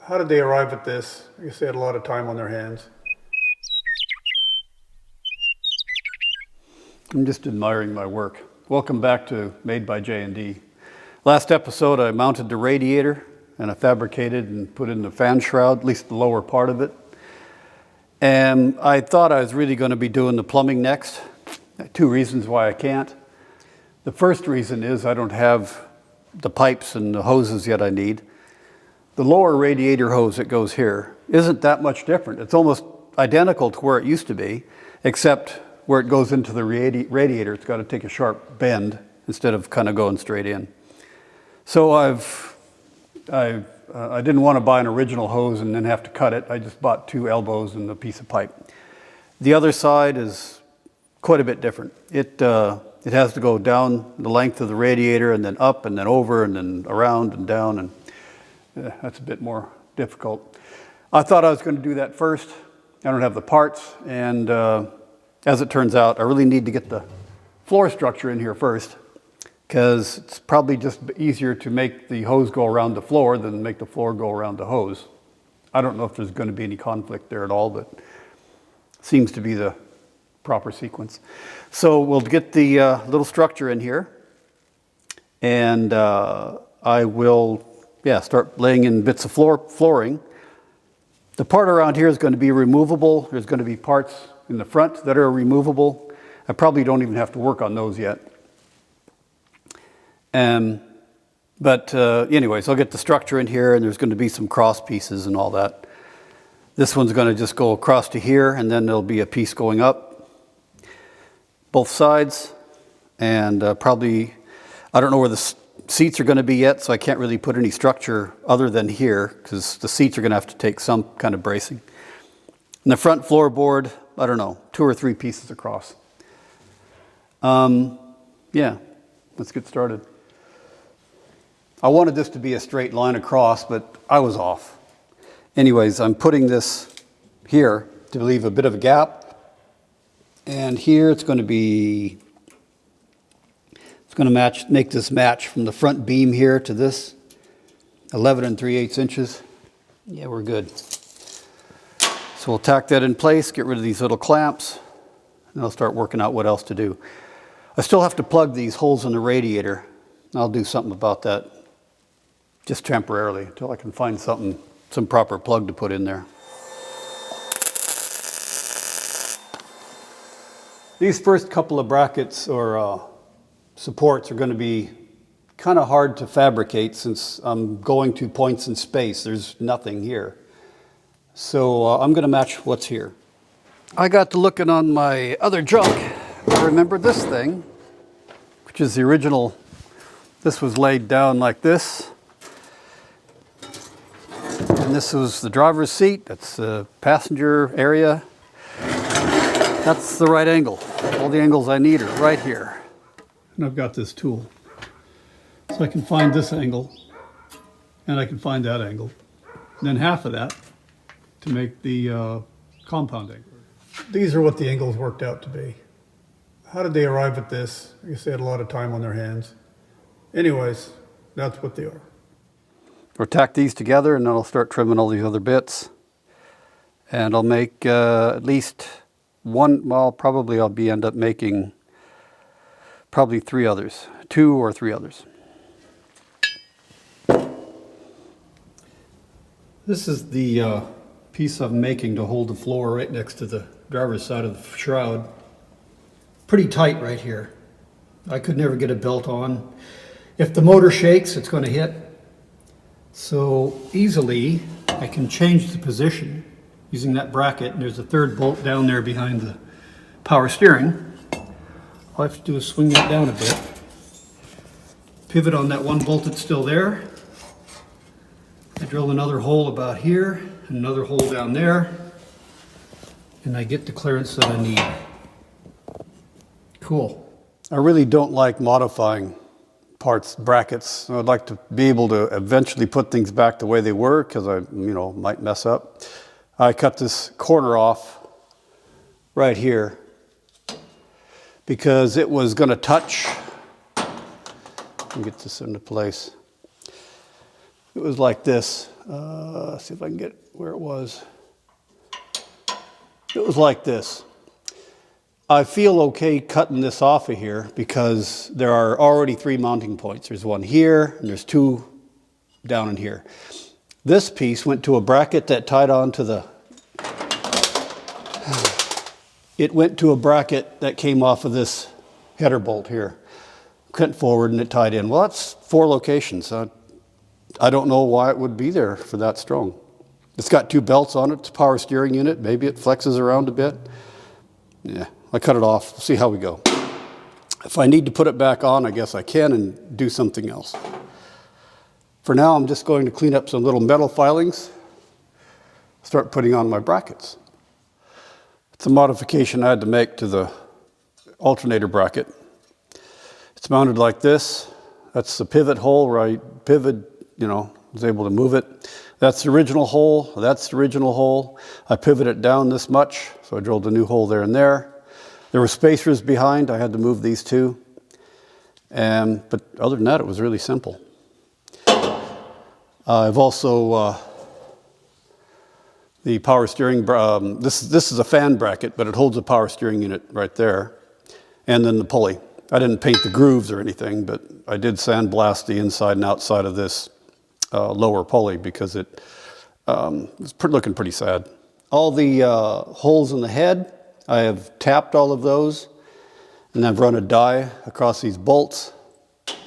How did they arrive at this? I guess they had a lot of time on their hands. I'm just admiring my work. Welcome back to Made by J&D. Last episode I mounted the radiator and I fabricated and put in the fan shroud, at least the lower part of it. And I thought I was really going to be doing the plumbing next. Two reasons why I can't. The first reason is I don't have the pipes and the hoses yet I need. The lower radiator hose that goes here isn't that much different. It's almost identical to where it used to be, except where it goes into the radiator, it's got to take a sharp bend instead of kind of going straight in. So I didn't want to buy an original hose and then have to cut it. I just bought 2 elbows and a piece of pipe. The other side is quite a bit different. It has to go down the length of the radiator and then up and then over and then around and down, and that's a bit more difficult. I thought I was going to do that first. I don't have the parts, and as it turns out, I really need to get the floor structure in here first, because it's probably just easier to make the hose go around the floor than make the floor go around the hose. I don't know if there's going to be any conflict there at all, but it seems to be the proper sequence. So we'll get the little structure in here, and I will start laying in bits of flooring. The part around here is going to be removable. There's going to be parts in the front that are removable. I probably don't even have to work on those yet. But anyways, I'll get the structure in here, and there's going to be some cross pieces and all that. This one's going to just go across to here, and then there'll be a piece going up both sides, and probably, I don't know where the seats are going to be yet, so I can't really put any structure other than here, because the seats are going to have to take some kind of bracing. And the front floorboard, I don't know, 2 or 3 pieces across. Yeah, let's get started. I wanted this to be a straight line across, but I was off. Anyways, I'm putting this here to leave a bit of a gap. And here it's going to make this match from the front beam here to this, 11 3/8 inches. Yeah, we're good. So we'll tack that in place, get rid of these little clamps, and I'll start working out what else to do. I still have to plug these holes in the radiator. I'll do something about that just temporarily until I can find some proper plug to put in there. These first couple of brackets or supports are going to be kind of hard to fabricate since I'm going to points in space. There's nothing here. So I'm going to match what's here. I got to looking on my other junk. I remembered this thing, which is the original. This was laid down like this. And this was the driver's seat. That's the passenger area. That's the right angle. All the angles I need are right here. And I've got this tool. So I can find this angle, and I can find that angle. And then half of that to make the compound angle. These are what the angles worked out to be. How did they arrive at this? I guess they had a lot of time on their hands. Anyways, that's what they are. We'll tack these together, and then I'll start trimming all these other bits. And I'll make at least one, well, probably I'll end up making probably 3 others, 2 or 3 others. This is the piece I'm making to hold the floor right next to the driver's side of the shroud. Pretty tight right here. I could never get a belt on. If the motor shakes, it's going to hit. So easily I can change the position using that bracket, and there's a 3rd bolt down there behind the power steering. All I have to do is swing that down a bit, pivot on that one bolt that's still there. I drill another hole about here, and another hole down there, and I get the clearance that I need. Cool. I really don't like modifying parts, brackets. I'd like to be able to eventually put things back the way they were, because I, might mess up. I cut this corner off right here because it was going to touch. Let me get this into place. it was like this. See if I can get where it was. It was like this. I feel okay cutting this off of here because there are already 3 mounting points. There's one here and there's 2 down in here. This piece went to a bracket that tied onto the, it went to a bracket that came off of this header bolt here. Cut forward and it tied in. Well, that's 4 locations. I don't know why it would be there for that strong. It's got 2 belts on it. It's a power steering unit. Maybe it flexes around a bit. Yeah, I cut it off. See how we go. If I need to put it back on, I guess I can and do something else. For now, I'm just going to clean up some little metal filings, start putting on my brackets. It's a modification I had to make to the alternator bracket. It's mounted like this. That's the pivot hole where I was able to move it. That's the original hole. That's the original hole. I pivoted it down this much, so I drilled a new hole there and there. There were spacers behind. I had to move these 2. But other than that, it was really simple. I've also the power steering. This is a fan bracket, but it holds a power steering unit right there, and then the pulley. I didn't paint the grooves or anything, but I did sandblast the inside and outside of this lower pulley because it was looking pretty sad. All the holes in the head, I have tapped all of those, and I've run a die across these bolts.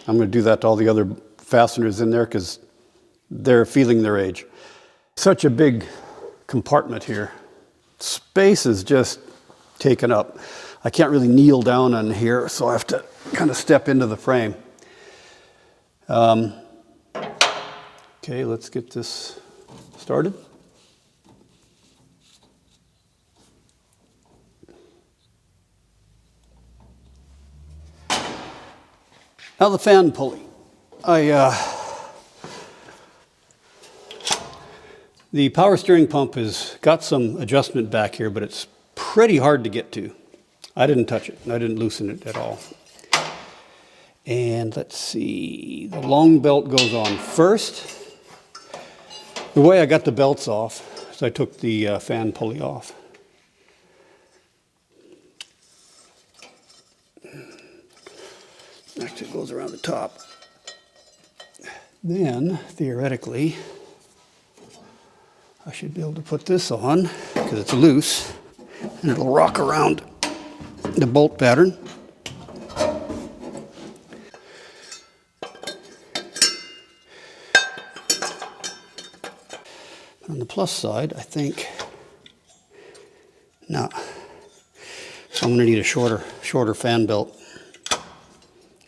I'm going to do that to all the other fasteners in there because they're feeling their age. Such a big compartment here. Space is just taken up. I can't really kneel down on here, so I have to kind of step into the frame. Okay, let's get this started. Now the fan pulley. The power steering pump has got some adjustment back here, but it's pretty hard to get to. I didn't touch it. I didn't loosen it at all. And let's see, the long belt goes on first. The way I got the belts off is I took the fan pulley off. Actually, it goes around the top. Then, theoretically, I should be able to put this on because it's loose and it'll rock around the bolt pattern. On the plus side, I think, no, so I'm going to need a shorter fan belt.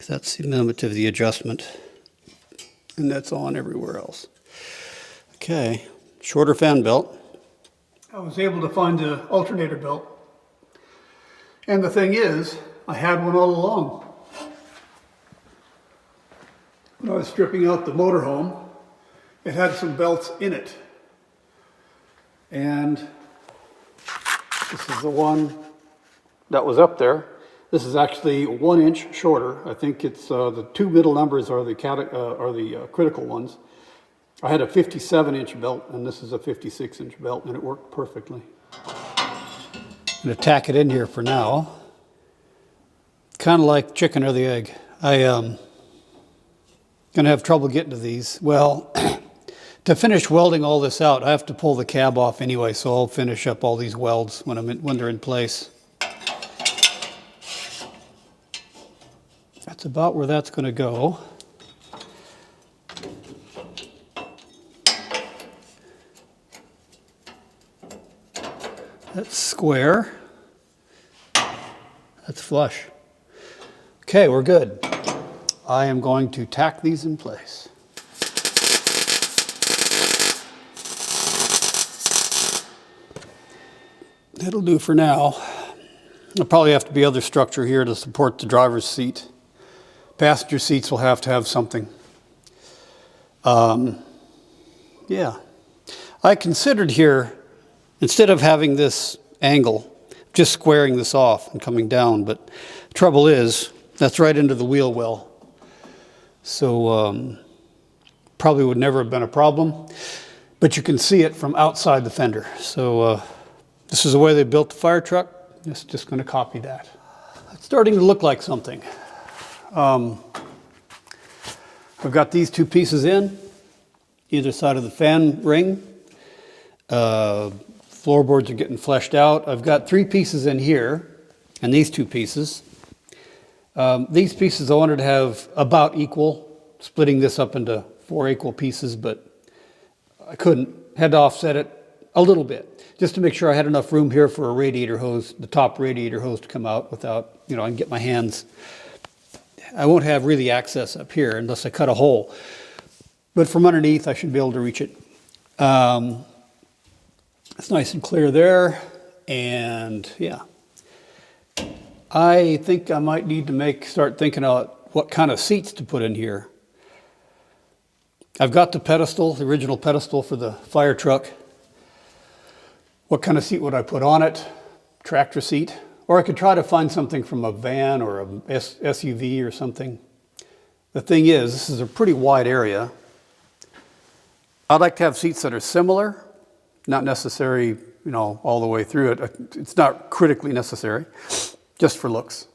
That's the limit of the adjustment, and that's on everywhere else. Okay, shorter fan belt. I was able to find the alternator belt. And the thing is, I had one all along. When I was stripping out the motorhome, it had some belts in it. And this is the one that was up there. This is actually 1 inch shorter. I think it's the 2 middle numbers are the critical ones. I had a 57-inch belt, and this is a 56-inch belt, and it worked perfectly. I'm going to tack it in here for now. Kind of like chicken or the egg. I'm going to have trouble getting to these. Well, to finish welding all this out, I have to pull the cab off anyway, so I'll finish up all these welds when they're in place. That's about where that's going to go. That's square. That's flush. Okay, we're good. I am going to tack these in place. That'll do for now. There'll probably have to be other structure here to support the driver's seat. Passenger seats will have to have something. Yeah. I considered here, instead of having this angle, just squaring this off and coming down, but the trouble is, that's right into the wheel well. So probably would never have been a problem, but you can see it from outside the fender. So this is the way they built the fire truck. It's just going to copy that. It's starting to look like something. I've got these two pieces in, either side of the fan ring. Floorboards are getting fleshed out. I've got 3 pieces in here, and these 2 pieces. These pieces I wanted to have about equal, splitting this up into 4 equal pieces, but I couldn't. Had to offset it a little bit, just to make sure I had enough room here for a radiator hose, the top radiator hose to come out without, I can get my hands. I won't have really access up here unless I cut a hole. But from underneath, I should be able to reach it. It's nice and clear there, and yeah. I think I might need to start thinking about what kind of seats to put in here. I've got the pedestal, the original pedestal for the fire truck. What kind of seat would I put on it? Tractor seat? Or I could try to find something from a van or a SUV or something. The thing is, this is a pretty wide area. I'd like to have seats that are similar, not necessary, all the way through it. It's not critically necessary, just for looks.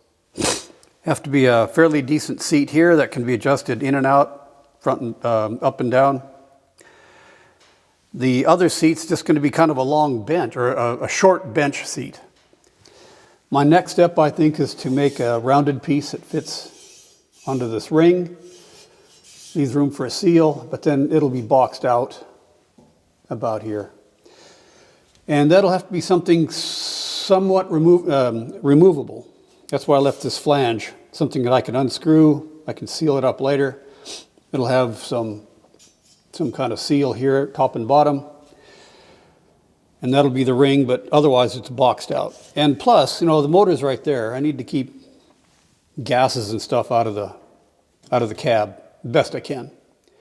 Have to be a fairly decent seat here that can be adjusted in and out, front and up and down. The other seat's just going to be kind of a long bench, or a short bench seat. My next step, I think, is to make a rounded piece that fits onto this ring. Leaves room for a seal, but then it'll be boxed out about here. And that'll have to be something somewhat removable. That's why I left this flange, something that I can unscrew. I can seal it up later. It'll have some kind of seal here, top and bottom. And that'll be the ring, but otherwise it's boxed out. And plus, the motor's right there. I need to keep gases and stuff out of the cab best I can.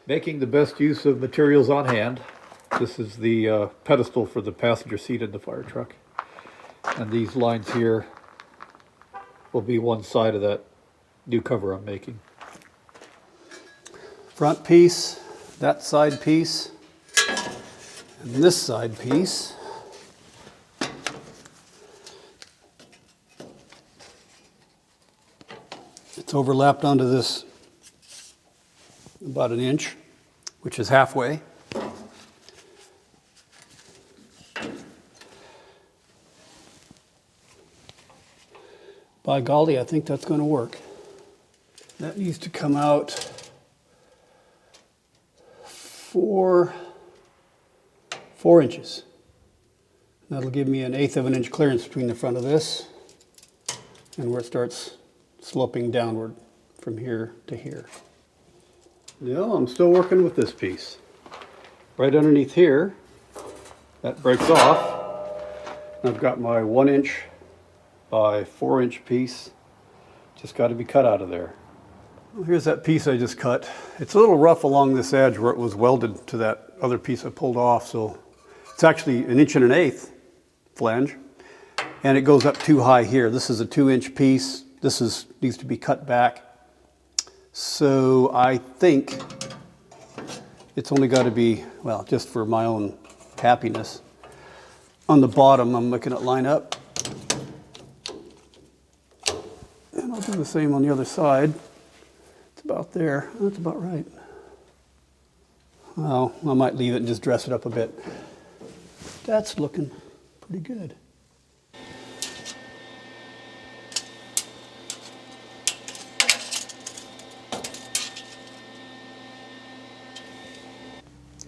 Making the best use of materials on hand. This is the pedestal for the passenger seat in the fire truck. And these lines here will be one side of that new cover I'm making. Front piece, that side piece, and this side piece. It's overlapped onto this about 1 inch, which is halfway. By golly, I think that's going to work. That needs to come out 4 inches. That'll give me 1/8 of an inch clearance between the front of this and where it starts sloping downward from here to here. No, I'm still working with this piece. Right underneath here, that breaks off. I've got my 1 inch by 4 inch piece. Just got to be cut out of there. Well, here's that piece I just cut. It's a little rough along this edge where it was welded to that other piece I pulled off, so it's actually 1 1/8 flange, and it goes up too high here. This is a 2 inch piece. This needs to be cut back. So I think it's only got to be, well, just for my own happiness. On the bottom, I'm looking at line up. And I'll do the same on the other side. It's about there. That's about right. Well, I might leave it and just dress it up a bit. That's looking pretty good.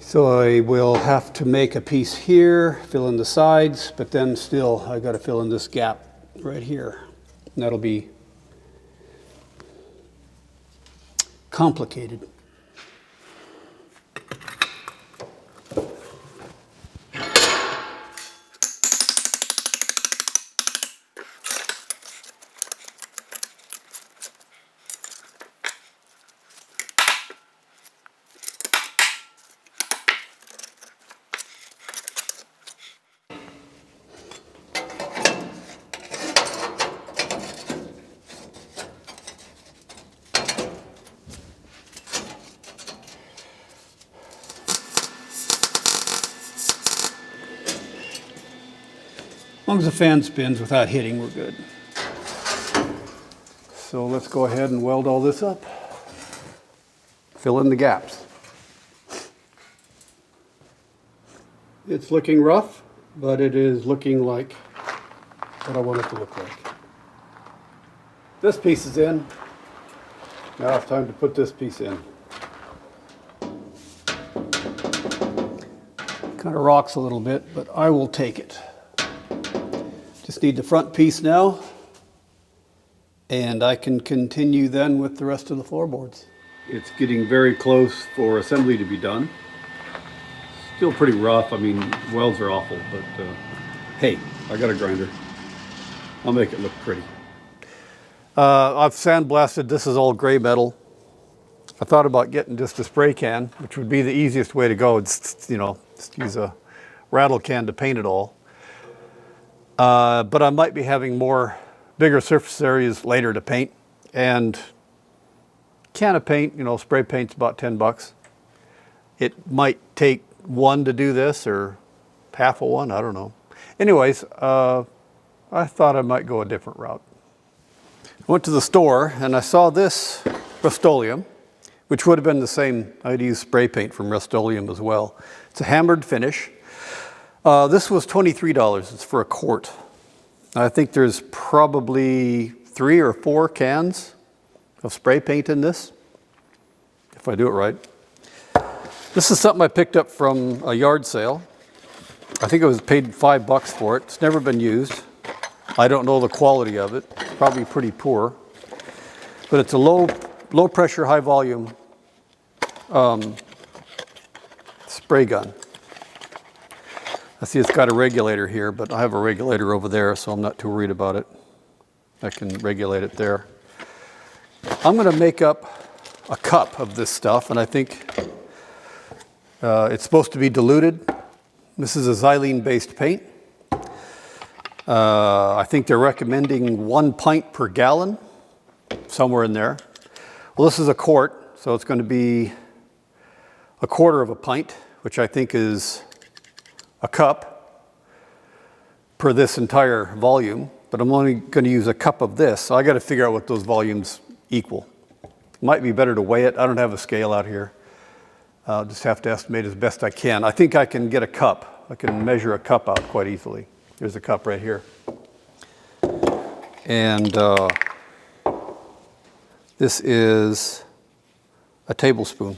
So I will have to make a piece here, fill in the sides, but then still I got to fill in this gap right here. And that'll be complicated. As long as the fan spins without hitting, we're good. So let's go ahead and weld all this up. Fill in the gaps. It's looking rough, but it is looking like what I want it to look like. This piece is in. Now it's time to put this piece in. Kind of rocks a little bit, but I will take it. Just need the front piece now, and I can continue then with the rest of the floorboards. It's getting very close for assembly to be done. Still pretty rough. I mean, welds are awful, but hey, I got a grinder. I'll make it look pretty. I've sandblasted. This is all gray metal. I thought about getting just a spray can, which would be the easiest way to go. It's, you know, just use a rattle can to paint it all. But I might be having bigger surface areas later to paint. And can of paint, you know, spray paint's about 10 bucks. It might take one to do this or half of one, I don't know. Anyways, I thought I might go a different route. I went to the store and I saw this Rust-Oleum, which would have been the same. I'd use spray paint from Rust-Oleum as well. It's a hammered finish. This was $23. It's for a quart. I think there's probably 3 or 4 cans of spray paint in this, if I do it right. This is something I picked up from a yard sale. I think I was paid $5 for it. It's never been used. I don't know the quality of it. Probably pretty poor. But it's a low pressure, high volume spray gun. I see it's got a regulator here, but I have a regulator over there, so I'm not too worried about it. I can regulate it there. I'm going to make up a cup of this stuff, and I think it's supposed to be diluted. This is a xylene-based paint. I think they're recommending 1 pint per gallon, somewhere in there. Well, this is a quart, so it's going to be a quarter of a pint, which I think is a cup per this entire volume, but I'm only going to use a cup of this, so I got to figure out what those volumes equal. Might be better to weigh it. I don't have a scale out here. I'll just have to estimate as best I can. I think I can get a cup. I can measure a cup out quite easily. There's a cup right here. And this is a tablespoon.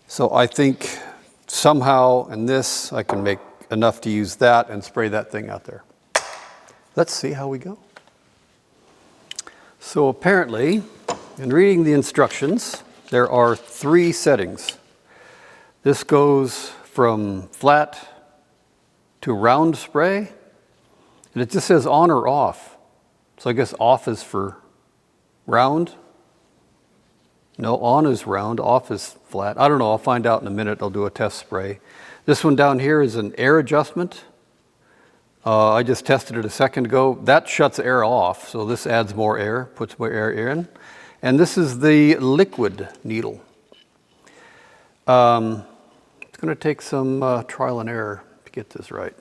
So I think somehow in this I can make enough to use that and spray that thing out there. Let's see how we go. So apparently, in reading the instructions, there are 3 settings. This goes from flat to round spray, and it just says on or off. So I guess off is for round. No, on is round, off is flat. I don't know, I'll find out in a minute. I'll do a test spray. This one down here is an air adjustment. I just tested it a second ago. That shuts air off, so this adds more air, puts more air in. And this is the liquid needle. It's going to take some trial and error to get this right.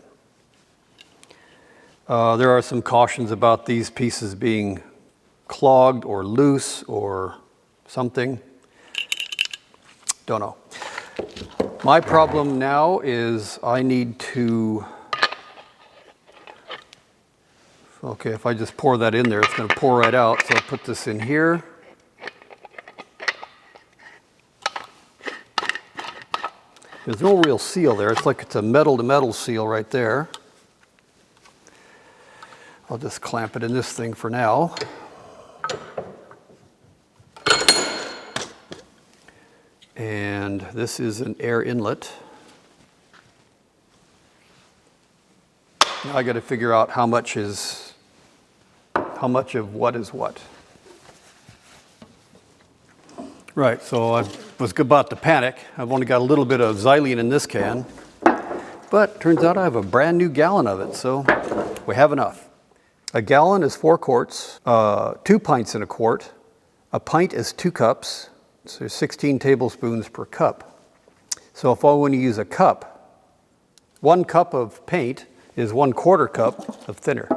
There are some cautions about these pieces being clogged or loose or something. Don't know. My problem now is I need to, okay, if I just pour that in there, it's going to pour right out. So I'll put this in here. There's no real seal there. It's like it's a metal-to-metal seal right there. I'll just clamp it in this thing for now. And this is an air inlet. Now I got to figure out how much of what is what. Right, so I was about to panic. I've only got a little bit of xylene in this can, but turns out I have a brand new gallon of it, so we have enough. A gallon is 4 quarts, 2 pints in a quart. A pint is 2 cups, so there's 16 tablespoons per cup. So if I want to use a cup, 1 cup of paint is 1/4 cup of thinner.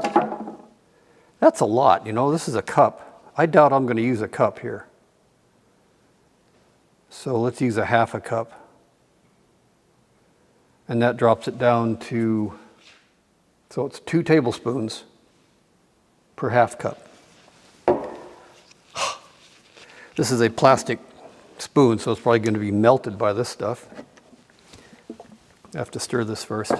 That's a lot, you know, this is a cup. I doubt I'm going to use a cup here. So let's use a 1/2 cup. And that drops it down to, so it's 2 tablespoons per 1/2 cup. This is a plastic spoon, so it's probably going to be melted by this stuff. I have to stir this first.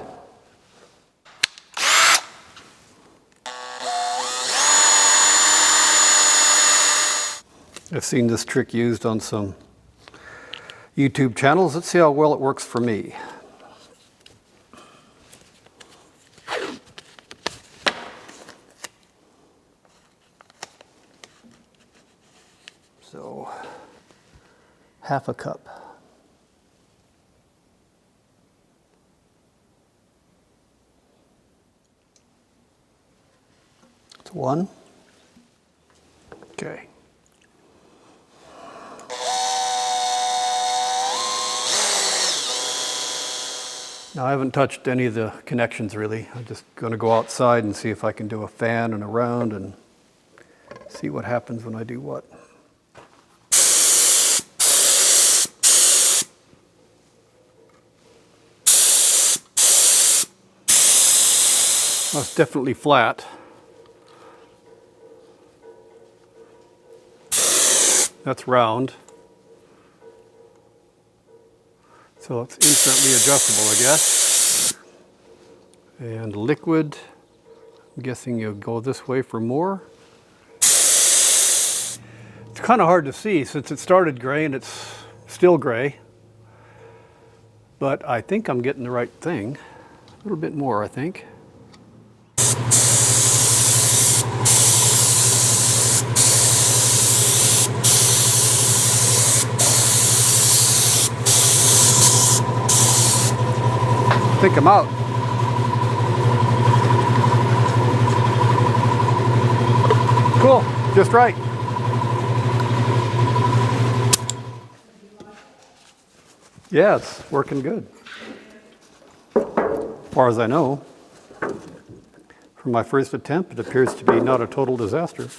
I've seen this trick used on some YouTube channels. Let's see how well it works for me. So, 1/2 cup. It's 1. Okay. Now I haven't touched any of the connections really. I'm just going to go outside and see if I can do a fan and a round and see what happens when I do what. Well, it's definitely flat. That's round. So it's instantly adjustable, I guess. And liquid, I'm guessing you'll go this way for more. It's kind of hard to see since it started gray and it's still gray. But I think I'm getting the right thing. A little bit more, I think. I think I'm out. Cool, just right. Yeah, it's working good. As far as I know. For my first attempt, it appears to be not a total disaster.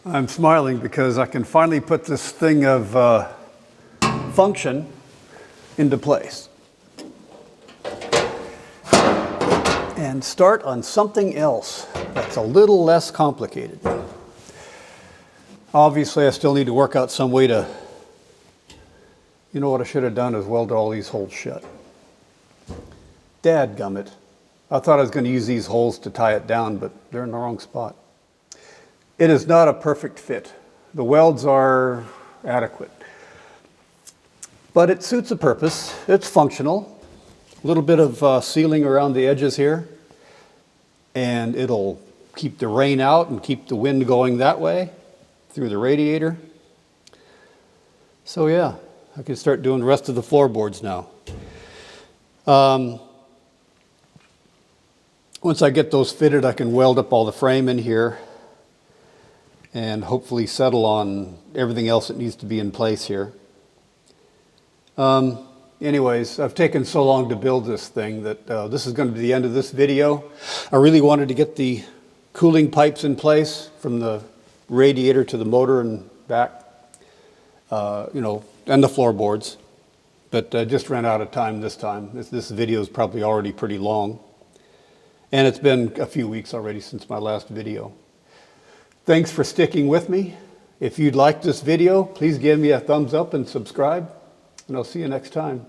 I'm smiling because I can finally put this thing of function into place and start on something else that's a little less complicated. Obviously, I still need to work out some way to, you know what I should have done is weld all these holes shut. Dadgummit. I thought I was going to use these holes to tie it down, but they're in the wrong spot. It is not a perfect fit. The welds are adequate. But it suits a purpose. It's functional. A little bit of sealing around the edges here. And it'll keep the rain out and keep the wind going that way through the radiator. So yeah, I can start doing the rest of the floorboards now. Once I get those fitted, I can weld up all the frame in here and hopefully settle on everything else that needs to be in place here. Anyways, I've taken so long to build this thing that this is going to be the end of this video. I really wanted to get the cooling pipes in place from the radiator to the motor and back, you know, and the floorboards. But I just ran out of time this time. This video is probably already pretty long. And it's been a few weeks already since my last video. Thanks for sticking with me. If you'd like this video, please give me a thumbs up and subscribe. And I'll see you next time.